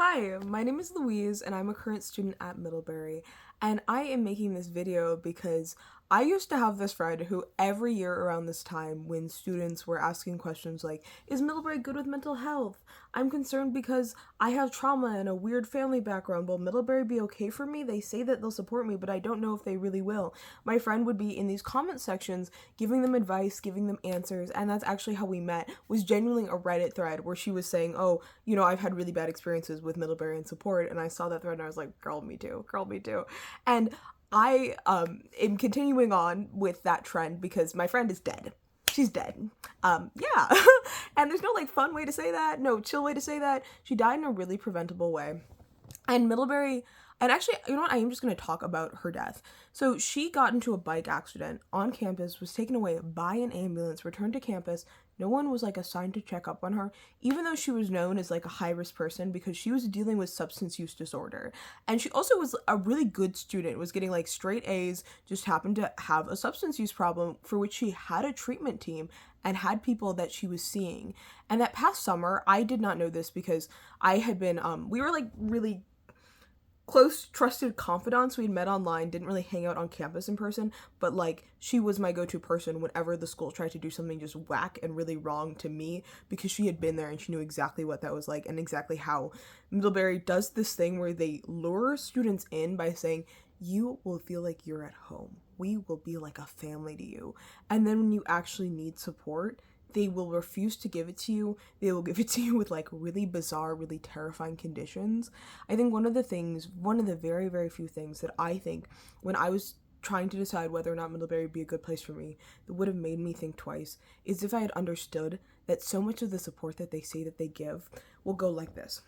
Hi, my name is Louise and I'm a current student at Middlebury, and I am making this video because I used to have this friend who every year around this time when students were asking questions like, is Middlebury good with mental health? I'm concerned because I have trauma and a weird family background. Will Middlebury be okay for me? They say that they'll support me, but I don't know if they really will. My friend would be in these comment sections giving them advice, giving them answers, and that's actually how we met, was genuinely a Reddit thread where she was saying, oh, I've had really bad experiences with Middlebury and support, and I saw that thread and I was like, girl, me too, girl, me too. And I am continuing on with that trend because my friend is dead. She's dead. Yeah. And there's no fun way to say that, no chill way to say that. She died in a really preventable way. And Middlebury, and actually, you know what, I am just going to talk about her death. So she got into a bike accident on campus, was taken away by an ambulance, returned to campus. No one was assigned to check up on her, even though she was known as a high-risk person because she was dealing with substance use disorder. And she also was a really good student, was getting straight A's, just happened to have a substance use problem for which she had a treatment team and had people that she was seeing. And that past summer, I did not know this because I had been, we were really close, trusted confidants. We'd met online, didn't really hang out on campus in person, but she was my go-to person whenever the school tried to do something just whack and really wrong to me, because she had been there and she knew exactly what that was like and exactly how Middlebury does this thing where they lure students in by saying, you will feel like you're at home. We will be like a family to you. And then when you actually need support, they will refuse to give it to you. They will give it to you with really bizarre, really terrifying conditions. I think one of the very, very few things that I think when I was trying to decide whether or not Middlebury would be a good place for me, that would have made me think twice, is if I had understood that so much of the support that they say that they give will go like this.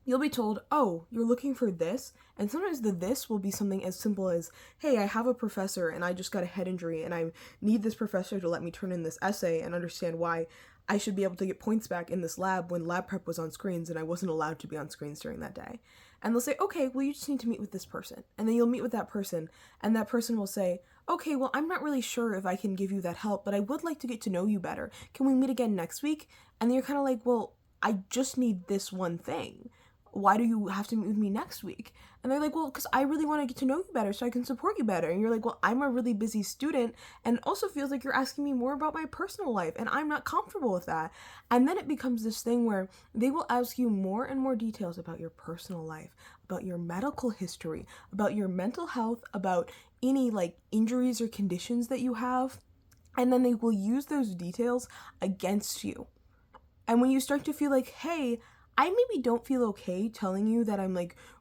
You'll be told, oh, you're looking for this, and sometimes the this will be something as simple as, hey, I have a professor and I just got a head injury and I need this professor to let me turn in this essay and understand why I should be able to get points back in this lab when lab prep was on screens and I wasn't allowed to be on screens during that day. And they'll say, okay, well, you just need to meet with this person. And then you'll meet with that person, and that person will say, okay, well, I'm not really sure if I can give you that help, but I would like to get to know you better. Can we meet again next week? And then you're kind of like, well, I just need this one thing. Why do you have to meet with me next week? And they're like, well, because I really want to get to know you better so I can support you better. And you're like, well, I'm a really busy student, and it also feels like you're asking me more about my personal life, and I'm not comfortable with that. And then it becomes this thing where they will ask you more and more details about your personal life, about your medical history, about your mental health, about any injuries or conditions that you have. And then they will use those details against you. And when you start to feel like, hey, I maybe don't feel okay telling you that I'm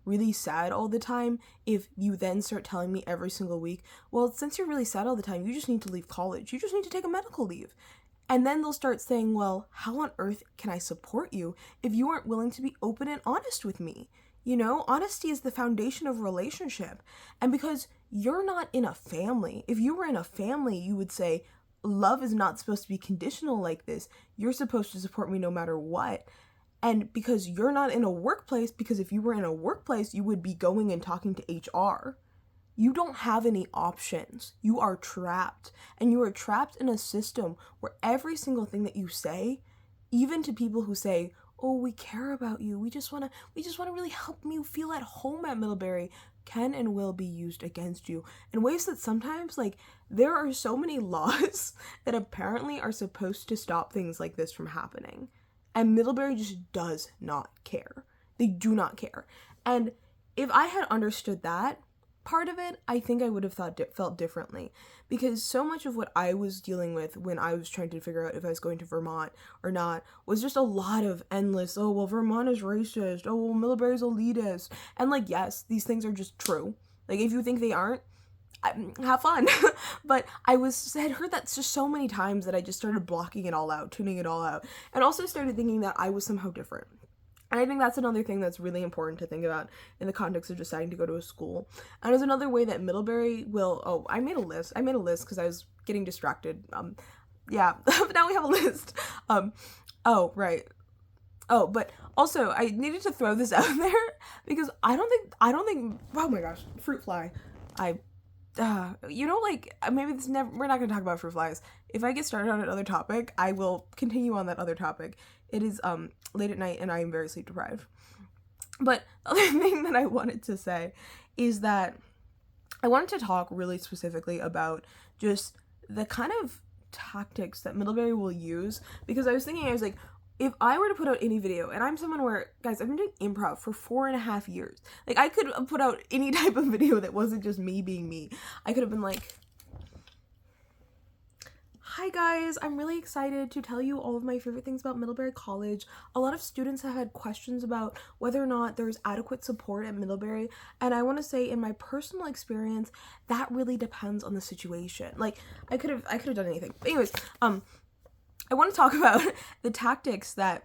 really sad all the time, if you then start telling me every single week, well, since you're really sad all the time, you just need to leave college. You just need to take a medical leave. And then they'll start saying, well, how on earth can I support you if you aren't willing to be open and honest with me? Honesty is the foundation of a relationship. And because you're not in a family, if you were in a family, you would say, love is not supposed to be conditional like this. You're supposed to support me no matter what. And because you're not in a workplace, because if you were in a workplace, you would be going and talking to HR. You don't have any options. You are trapped. And you are trapped in a system where every single thing that you say, even to people who say, oh, we care about you, we just want to really help you feel at home at Middlebury, can and will be used against you in ways that sometimes, there are so many laws that apparently are supposed to stop things like this from happening. And Middlebury just does not care. They do not care. And if I had understood that part of it, I think I would have felt differently. Because so much of what I was dealing with when I was trying to figure out if I was going to Vermont or not was just a lot of endless, oh, well, Vermont is racist. Oh, well, Middlebury's elitist. And yes, these things are just true. If you think they aren't, have fun. But I had heard that just so many times that I just started blocking it all out, tuning it all out, and also started thinking that I was somehow different. And I think that's another thing that's really important to think about in the context of deciding to go to a school. And there's another way that Middlebury will, I made a list because I was getting distracted. Yeah, but now we have a list. Oh, right. Oh, but also I needed to throw this out there because I don't think, oh my gosh, fruit fly. Maybe we're not going to talk about fruit flies. If I get started on another topic, I will continue on that other topic. It is, late at night and I am very sleep deprived. But the other thing that I wanted to say is that I wanted to talk really specifically about just the kind of tactics that Middlebury will use, because I was thinking, I was like, if I were to put out any video, and I'm someone where, guys, I've been doing improv for 4.5 years. Like, I could put out any type of video that wasn't just me being me. I could have been like, hi guys, I'm really excited to tell you all of my favorite things about Middlebury College. A lot of students have had questions about whether or not there's adequate support at Middlebury, and I want to say, in my personal experience, that really depends on the situation. Like, I could have done anything. But anyways, I want to talk about the tactics that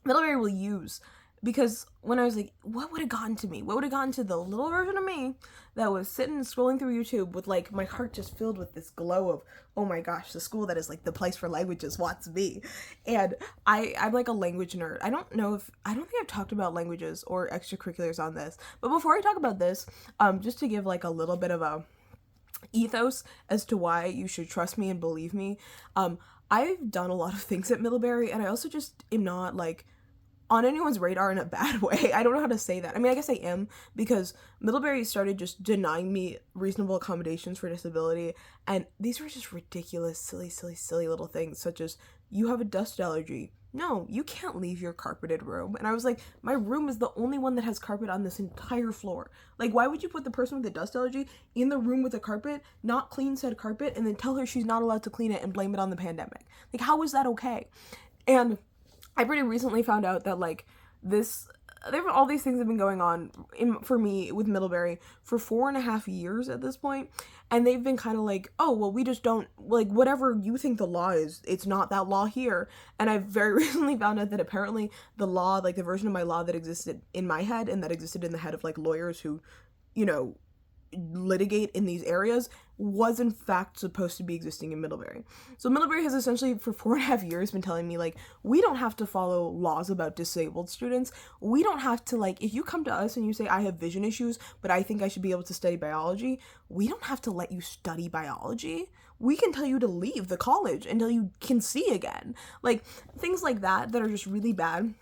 Middlebury will use, because when I was like, what would have gotten to me? What would have gotten to the little version of me that was sitting scrolling through YouTube with, like, my heart just filled with this glow of, oh my gosh, the school that is, like, the place for languages wants me. And I'm like a language nerd. I don't think I've talked about languages or extracurriculars on this. But before I talk about this, just to give, like, a little bit of a ethos as to why you should trust me and believe me, I've done a lot of things at Middlebury, and I also just am not, like, on anyone's radar in a bad way. I don't know how to say that. I mean, I guess I am, because Middlebury started just denying me reasonable accommodations for disability, and these were just ridiculous, silly little things, such as, you have a dust allergy. No, you can't leave your carpeted room. And I was like, my room is the only one that has carpet on this entire floor. Like, why would you put the person with a dust allergy in the room with a carpet, not clean said carpet, and then tell her she's not allowed to clean it and blame it on the pandemic? Like, how is that okay? And I pretty recently found out that, like, all these things have been going on for me with Middlebury for 4.5 years at this point, and they've been kind of like, oh, well, we just don't, like, whatever you think the law is, it's not that law here. And I've very recently found out that apparently the law, like, the version of my law that existed in my head and that existed in the head of, like, lawyers who, you know, litigate in these areas, was in fact supposed to be existing in Middlebury. So Middlebury has essentially for 4.5 years been telling me, like, we don't have to follow laws about disabled students. We don't have to, like, if you come to us and you say, I have vision issues, but I think I should be able to study biology, we don't have to let you study biology. We can tell you to leave the college until you can see again. Like, things like that are just really bad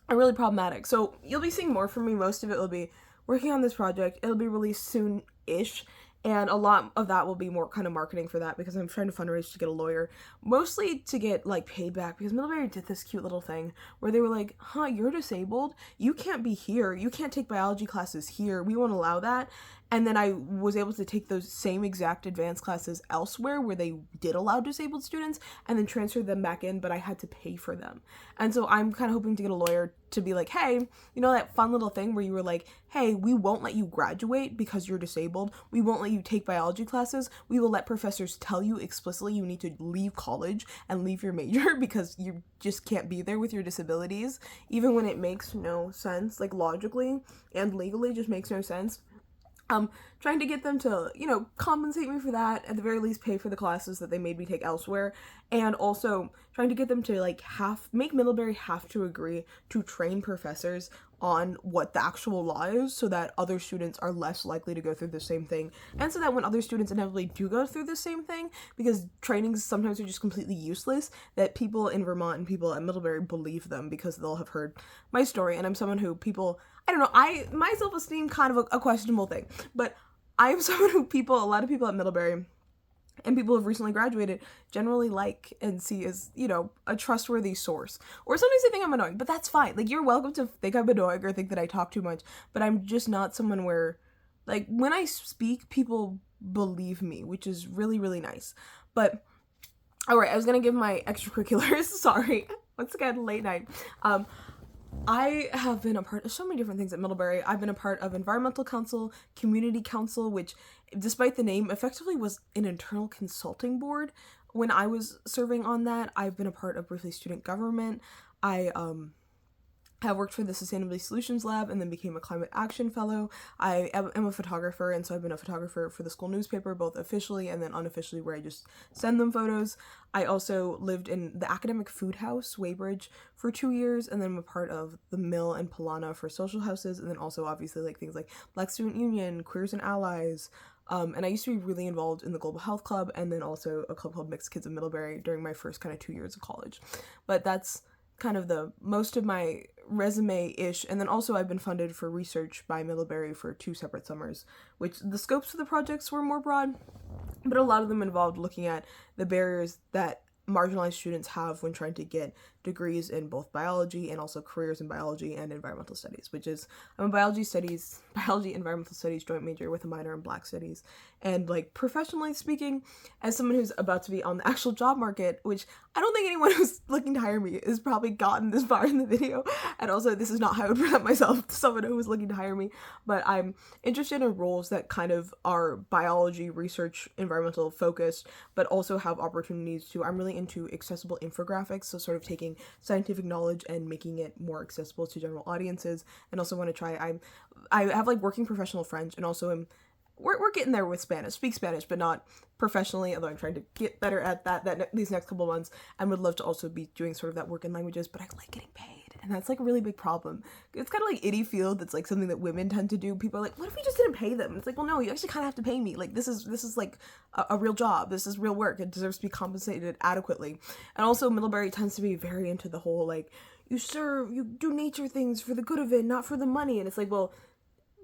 are really problematic. So you'll be seeing more from me. Most of it will be working on this project. It'll be released soon-ish, and a lot of that will be more kind of marketing for that, because I'm trying to fundraise to get a lawyer, mostly to get, like, paid back, because Middlebury did this cute little thing where they were like, you're disabled, you can't be here, you can't take biology classes here, we won't allow that. And then I was able to take those same exact advanced classes elsewhere where they did allow disabled students, and then transfer them back in, but I had to pay for them. And so I'm kind of hoping to get a lawyer to be like, hey, you know that fun little thing where you were like, hey, we won't let you graduate because you're disabled, we won't let you take biology classes, we will let professors tell you explicitly you need to leave college and leave your major because you just can't be there with your disabilities, even when it makes no sense, like, logically and legally just makes no sense. Trying to get them to, you know, compensate me for that, at the very least pay for the classes that they made me take elsewhere, and also trying to get them to, like, make Middlebury have to agree to train professors on what the actual law is, so that other students are less likely to go through the same thing, and so that when other students inevitably do go through the same thing, because trainings sometimes are just completely useless, that people in Vermont and people at Middlebury believe them because they'll have heard my story. And I'm someone who I don't know, my self-esteem kind of a questionable thing, but I'm someone who a lot of people at Middlebury and people who have recently graduated generally like and see as, you know, a trustworthy source. Or sometimes they think I'm annoying, but that's fine. Like, you're welcome to think I'm annoying or think that I talk too much, but I'm just not someone where, like, when I speak, people believe me, which is really, really nice. But, alright, I was gonna give my extracurriculars, sorry, once again, late night. I have been a part of so many different things at Middlebury. I've been a part of Environmental Council, Community Council, which, despite the name, effectively was an internal consulting board. When I was serving on that, I've been a part of briefly student government. I have worked for the Sustainability Solutions Lab and then became a climate action fellow. I am a photographer, and so I've been a photographer for the school newspaper, both officially and then unofficially, where I just send them photos. I also lived in the academic food house, Weybridge, for 2 years, and then I'm a part of the Mill and Polana for social houses, and then also obviously like things like Black Student Union, Queers and Allies. And I used to be really involved in the Global Health Club, and then also a club called Mixed Kids of Middlebury during my first kind of 2 years of college. But that's kind of the most of my resume-ish, and then also I've been funded for research by Middlebury for 2 separate summers, which the scopes of the projects were more broad, but a lot of them involved looking at the barriers that marginalized students have when trying to get degrees in both biology and also careers in biology and environmental studies, which is I'm a biology environmental studies joint major with a minor in Black studies. And like professionally speaking, as someone who's about to be on the actual job market, which I don't think anyone who's looking to hire me has probably gotten this far in the video, and also this is not how I would present myself to someone who was looking to hire me, but I'm interested in roles that kind of are biology, research, environmental focused, but also have opportunities to, I'm really into accessible infographics, so sort of taking scientific knowledge and making it more accessible to general audiences, and also want to try, I have like working professional French, and also we're getting there with Spanish, speak Spanish, but not professionally, although I'm trying to get better at that these next couple months, and would love to also be doing sort of that work in languages, but I like getting paid, and that's like a really big problem. It's kind of like itty field, that's like something that women tend to do. People are like, what if we just didn't pay them? And it's like, well, no, you actually kind of have to pay me. Like, this is like a real job. This is real work. It deserves to be compensated adequately. And also Middlebury tends to be very into the whole, like, you do nature things for the good of it, not for the money. And it's like, well,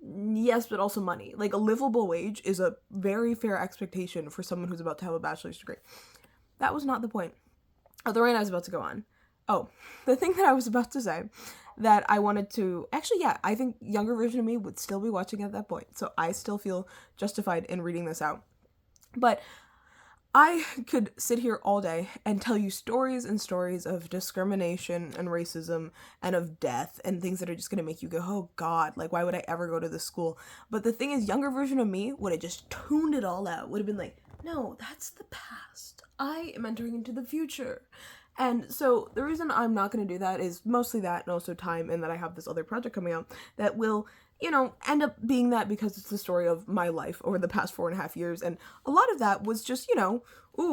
yes, but also money. Like, a livable wage is a very fair expectation for someone who's about to have a bachelor's degree. That was not the point. The rant I was about to go on. Oh, the thing that I was about to say that I wanted to, actually, yeah, I think younger version of me would still be watching at that point, so I still feel justified in reading this out. But I could sit here all day and tell you stories and stories of discrimination and racism and of death and things that are just going to make you go, oh God, like, why would I ever go to this school? But the thing is, younger version of me would have just tuned it all out, would have been like, no, that's the past. I am entering into the future. And so the reason I'm not going to do that is mostly that, and also time, and that I have this other project coming out that will, end up being that, because it's the story of my life over the past 4.5 years. And a lot of that was just, ooh,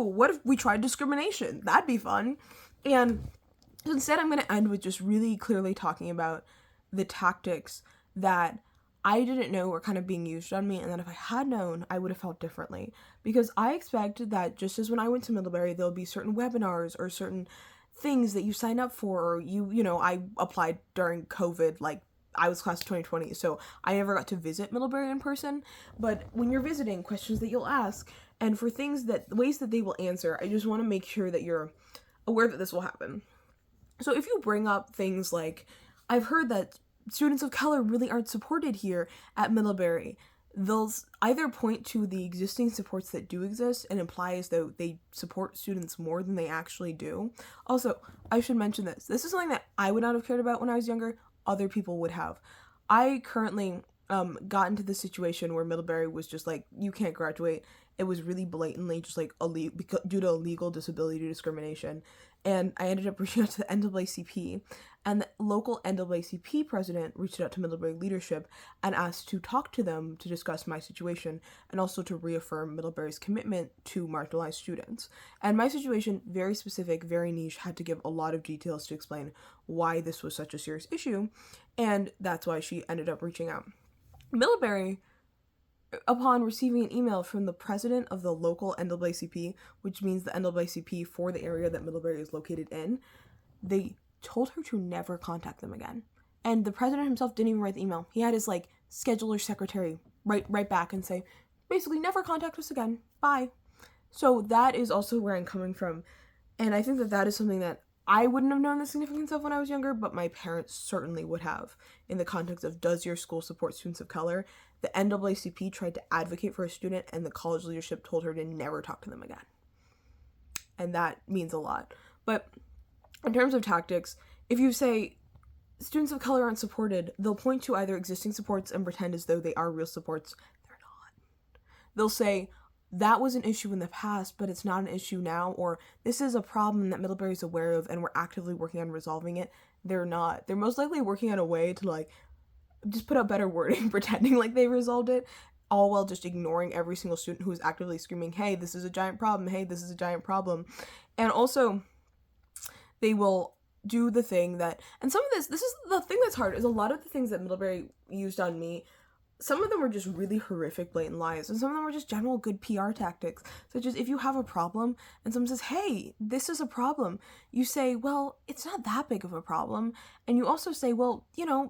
what if we tried discrimination? That'd be fun. And instead, I'm going to end with just really clearly talking about the tactics that I didn't know were kind of being used on me, and that if I had known, I would have felt differently. Because I expect that just as when I went to Middlebury, there'll be certain webinars or certain things that you sign up for, or I applied during COVID, like, I was class of 2020, so I never got to visit Middlebury in person, but when you're visiting, questions that you'll ask, and for ways that they will answer, I just want to make sure that you're aware that this will happen. So if you bring up things like, I've heard that students of color really aren't supported here at Middlebury, they'll either point to the existing supports that do exist and imply as though they support students more than they actually do. Also, I should mention this. This is something that I would not have cared about when I was younger. Other people would have. I currently got into the situation where Middlebury was just like, you can't graduate. It was really blatantly just like due to illegal disability discrimination. And I ended up reaching out to the NAACP, and the local NAACP president reached out to Middlebury leadership and asked to talk to them to discuss my situation and also to reaffirm Middlebury's commitment to marginalized students. And my situation, very specific, very niche, had to give a lot of details to explain why this was such a serious issue, and that's why she ended up reaching out. Middlebury, upon receiving an email from the president of the local NAACP, which means the NAACP for the area that Middlebury is located in, they told her to never contact them again. And the president himself didn't even write the email. He had his scheduler secretary write back and say, basically, never contact us again. Bye. So that is also where I'm coming from. And I think that is something that I wouldn't have known the significance of when I was younger, but my parents certainly would have, in the context of, does your school support students of color? The NAACP tried to advocate for a student, and the college leadership told her to never talk to them again. And that means a lot. But in terms of tactics, if you say students of color aren't supported, they'll point to either existing supports and pretend as though they are real supports. They're not. They'll say, that was an issue in the past, but it's not an issue now, or this is a problem that Middlebury is aware of and we're actively working on resolving it. They're not. They're most likely working on a way to just put out better wording, pretending like they resolved it, all while just ignoring every single student who is actively screaming, hey, this is a giant problem, hey, this is a giant problem. And also, they will do the thing that, and some of this is the thing that's hard, is a lot of the things that Middlebury used on me some of them are just really horrific, blatant lies, and some of them are just general good PR tactics, such as if you have a problem and someone says, hey, this is a problem, you say, well, it's not that big of a problem, and you also say, well,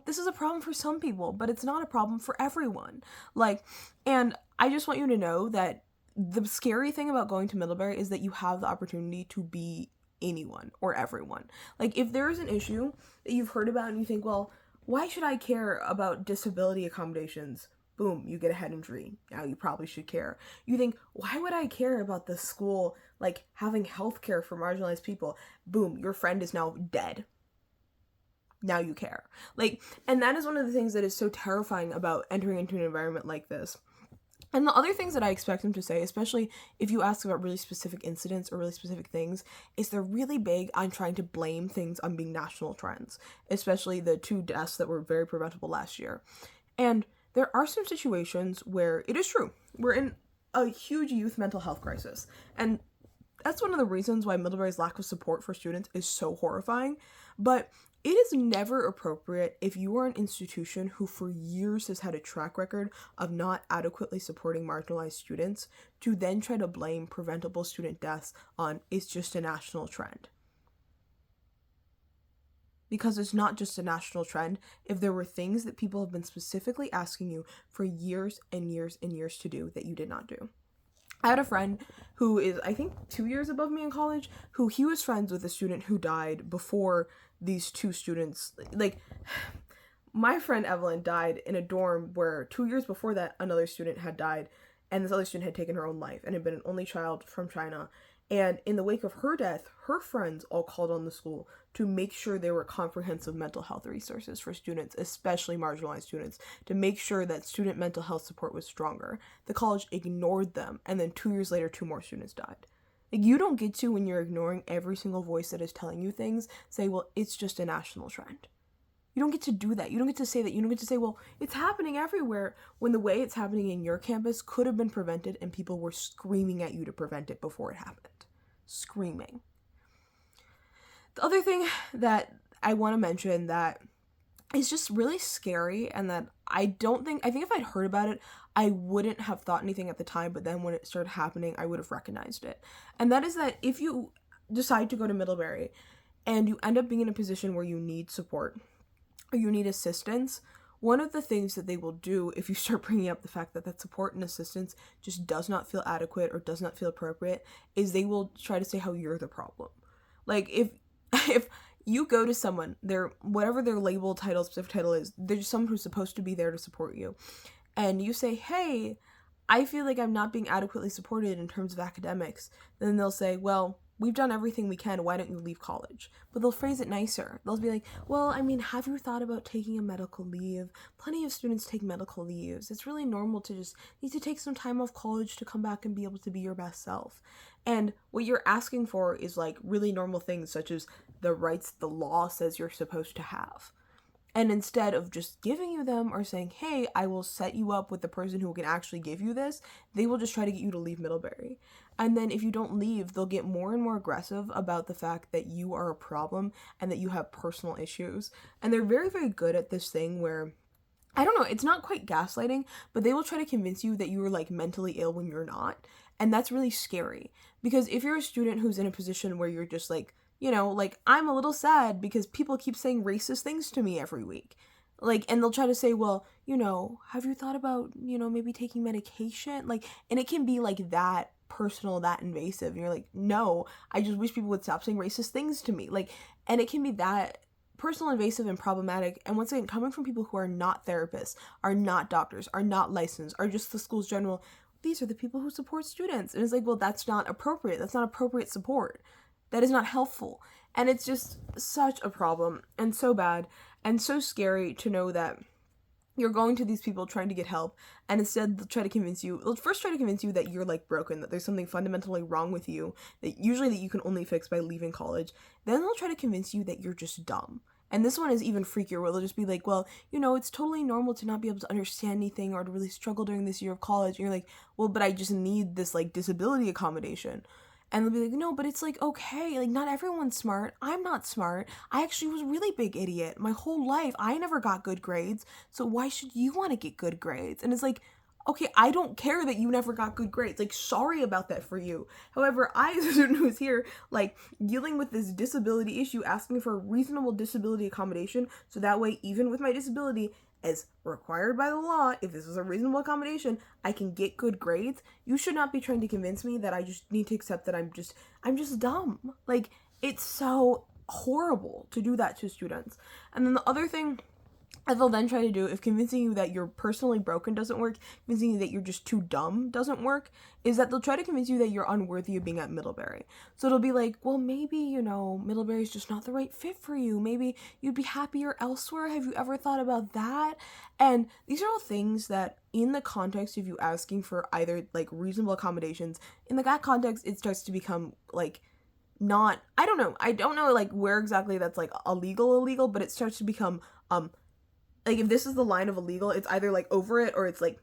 this is a problem for some people, but it's not a problem for everyone. Like, and I just want you to know that the scary thing about going to Middlebury is that you have the opportunity to be anyone or everyone. Like, if there is an issue that you've heard about and you think, well, why should I care about disability accommodations? Boom, you get a head injury. Now you probably should care. You think, why would I care about the school, like, having healthcare for marginalized people? Boom, your friend is now dead. Now you care. Like, and that is one of the things that is so terrifying about entering into an environment like this. And the other things that I expect them to say, especially if you ask about really specific incidents or really specific things, is they're really big on trying to blame things on being national trends, especially the 2 deaths that were very preventable last year. And there are some situations where it is true. We're in a huge youth mental health crisis. And that's one of the reasons why Middlebury's lack of support for students is so horrifying. But it is never appropriate if you are an institution who for years has had a track record of not adequately supporting marginalized students to then try to blame preventable student deaths on it's just a national trend. Because it's not just a national trend if there were things that people have been specifically asking you for years and years and years to do that you did not do. I had a friend who is, I think, 2 years above me in college, who he was friends with a student who died before these 2 students. Like, my friend Evelyn died in a dorm where 2 years before that, another student had died, and this other student had taken her own life and had been an only child from China. And in the wake of her death, her friends all called on the school to make sure there were comprehensive mental health resources for students, especially marginalized students, to make sure that student mental health support was stronger. The college ignored them, and then 2 years later, 2 more students died. Like, you don't get to, when you're ignoring every single voice that is telling you things, say, well, it's just a national trend. You don't get to do that. You don't get to say that. You don't get to say, well, it's happening everywhere, when the way it's happening in your campus could have been prevented and people were screaming at you to prevent it before it happened. Screaming. The other thing that I want to mention that is just really scary, and that I think if I'd heard about it, I wouldn't have thought anything at the time, but then when it started happening, I would have recognized it. And that is that if you decide to go to Middlebury and you end up being in a position where you need support or you need assistance, one of the things that they will do if you start bringing up the fact that that support and assistance just does not feel adequate or does not feel appropriate is they will try to say how you're the problem. Like, if you go to someone, whatever their label title, specific title is, they're just someone who's supposed to be there to support you, and you say, hey, I feel like I'm not being adequately supported in terms of academics, then they'll say, well, we've done everything we can, why don't you leave college? But they'll phrase it nicer. They'll be like, well, I mean, have you thought about taking a medical leave? Plenty of students take medical leaves. It's really normal to just need to take some time off college to come back and be able to be your best self. And what you're asking for is like really normal things, such as the rights the law says you're supposed to have. And instead of just giving you them or saying, hey, I will set you up with the person who can actually give you this, they will just try to get you to leave Middlebury. And then if you don't leave, they'll get more and more aggressive about the fact that you are a problem and that you have personal issues. And they're very, very good at this thing where, I don't know, it's not quite gaslighting, but they will try to convince you that you are like mentally ill when you're not. And that's really scary, because if you're a student who's in a position where you're just like, like, I'm a little sad because people keep saying racist things to me every week. Like, and they'll try to say, well, have you thought about, maybe taking medication? Like, and it can be like that personal, that invasive. And you're like, no, I just wish people would stop saying racist things to me. Like, and it can be that personal, invasive, and problematic. And once again, coming from people who are not therapists, are not doctors, are not licensed, are just the school's general, these are the people who support students. And it's like, well, that's not appropriate. That's not appropriate support. That is not helpful. And it's just such a problem and so bad and so scary to know that you're going to these people trying to get help, and instead they'll first try to convince you that you're like broken, that there's something fundamentally wrong with you, that you can only fix by leaving college. Then they'll try to convince you that you're just dumb. And this one is even freakier, where they'll just be like, well, it's totally normal to not be able to understand anything or to really struggle during this year of college. And you're like, well, but I just need this like disability accommodation. And they'll be like, no, but it's like, okay, like not everyone's smart. I'm not smart. I actually was a really big idiot my whole life. I never got good grades. So why should you want to get good grades? And it's like, okay, I don't care that you never got good grades. Like, sorry about that for you. However, I, as a student who's here, like, dealing with this disability issue, asking for a reasonable disability accommodation, so that way, even with my disability, as required by the law, if this is a reasonable accommodation, I can get good grades. You should not be trying to convince me that I just need to accept that I'm just dumb. Like, it's so horrible to do that to students. And then the other thing that they'll then try to do, if convincing you that you're personally broken doesn't work, convincing you that you're just too dumb doesn't work, is that they'll try to convince you that you're unworthy of being at Middlebury. So it'll be like, well, maybe, you know, Middlebury's just not the right fit for you. Maybe you'd be happier elsewhere. Have you ever thought about that? And these are all things that, in the context of you asking for either, like, reasonable accommodations, in that context, it starts to become, like, not, I don't know, like, where exactly that's, like, illegal, but it starts to become, like, if this is the line of illegal, it's either, like, over it or it's, like,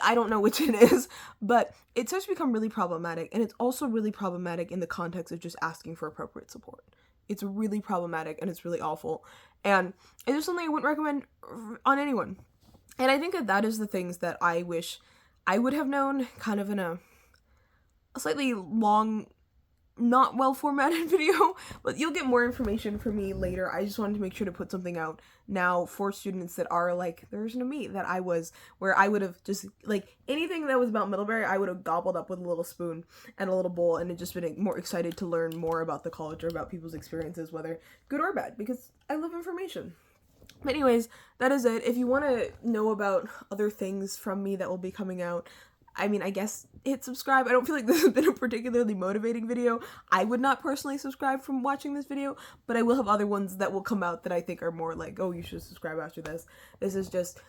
I don't know which it is, but it starts to become really problematic, and it's also really problematic in the context of just asking for appropriate support. It's really problematic, and it's really awful, and it's just something I wouldn't recommend on anyone. And I think that is the things that I wish I would have known, kind of in a slightly long, not well formatted video, but you'll get more information from me later. I just wanted to make sure to put something out now for students that are like the version of me that I was, where I would have just, like, anything that was about Middlebury, I would have gobbled up with a little spoon and a little bowl, and had just been more excited to learn more about the college or about people's experiences, whether good or bad, because I love information. But anyways, that is it. If you want to know about other things from me that will be coming out, I mean, I guess hit subscribe. I don't feel like this has been a particularly motivating video. I would not personally subscribe from watching this video, but I will have other ones that will come out that I think are more like, oh, you should subscribe after this. This is just,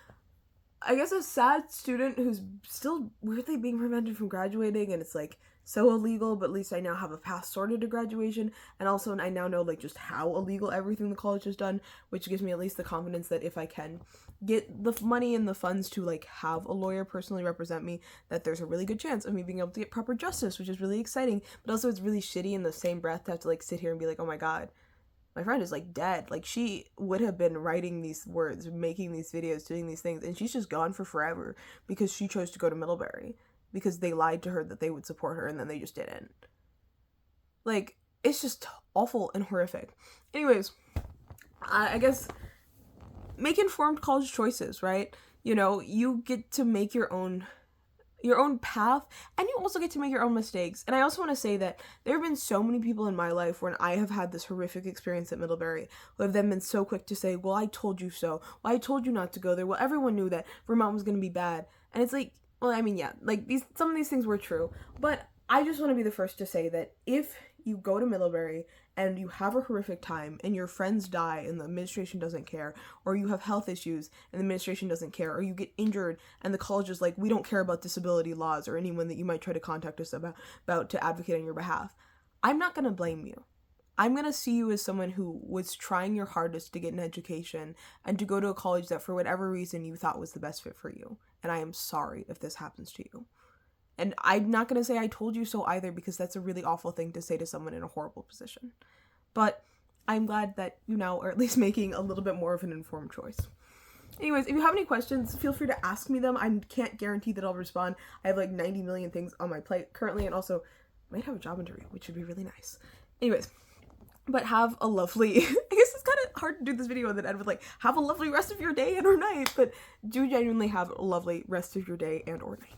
I guess, a sad student who's still weirdly being prevented from graduating, and it's like so illegal, but at least I now have a path sorted to graduation, and also I now know, like, just how illegal everything the college has done, which gives me at least the confidence that if I can get the money and the funds to, like, have a lawyer personally represent me, that there's a really good chance of me being able to get proper justice, which is really exciting. But also, it's really shitty in the same breath to have to, like, sit here and be like, oh my god, my friend is, like, dead. Like, she would have been writing these words, making these videos, doing these things, and she's just gone for forever because she chose to go to Middlebury, because they lied to her that they would support her, and then they just didn't. Like, it's just awful and horrific. Anyways, I guess make informed college choices, right? You know, you get to make your own path, and you also get to make your own mistakes. And I also want to say that there have been so many people in my life when I have had this horrific experience at Middlebury who have then been so quick to say, well, I told you so. Well, I told you not to go there. Well, everyone knew that Vermont was going to be bad. And it's like, well, I mean, yeah, like, some of these things were true, but I just want to be the first to say that if you go to Middlebury and you have a horrific time and your friends die and the administration doesn't care, or you have health issues and the administration doesn't care, or you get injured and the college is like, we don't care about disability laws or anyone that you might try to contact us about to advocate on your behalf, I'm not going to blame you. I'm going to see you as someone who was trying your hardest to get an education and to go to a college that for whatever reason you thought was the best fit for you. And I am sorry if this happens to you. And I'm not going to say I told you so either, because that's a really awful thing to say to someone in a horrible position. But I'm glad that you now are at least making a little bit more of an informed choice. Anyways, if you have any questions, feel free to ask me them. I can't guarantee that I'll respond. I have like 90 million things on my plate currently, and also I might have a job interview, which would be really nice. Anyways, but have a lovely, I guess it's kind of hard to do this video and then end with like, have a lovely rest of your day and or night, but do genuinely have a lovely rest of your day and or night.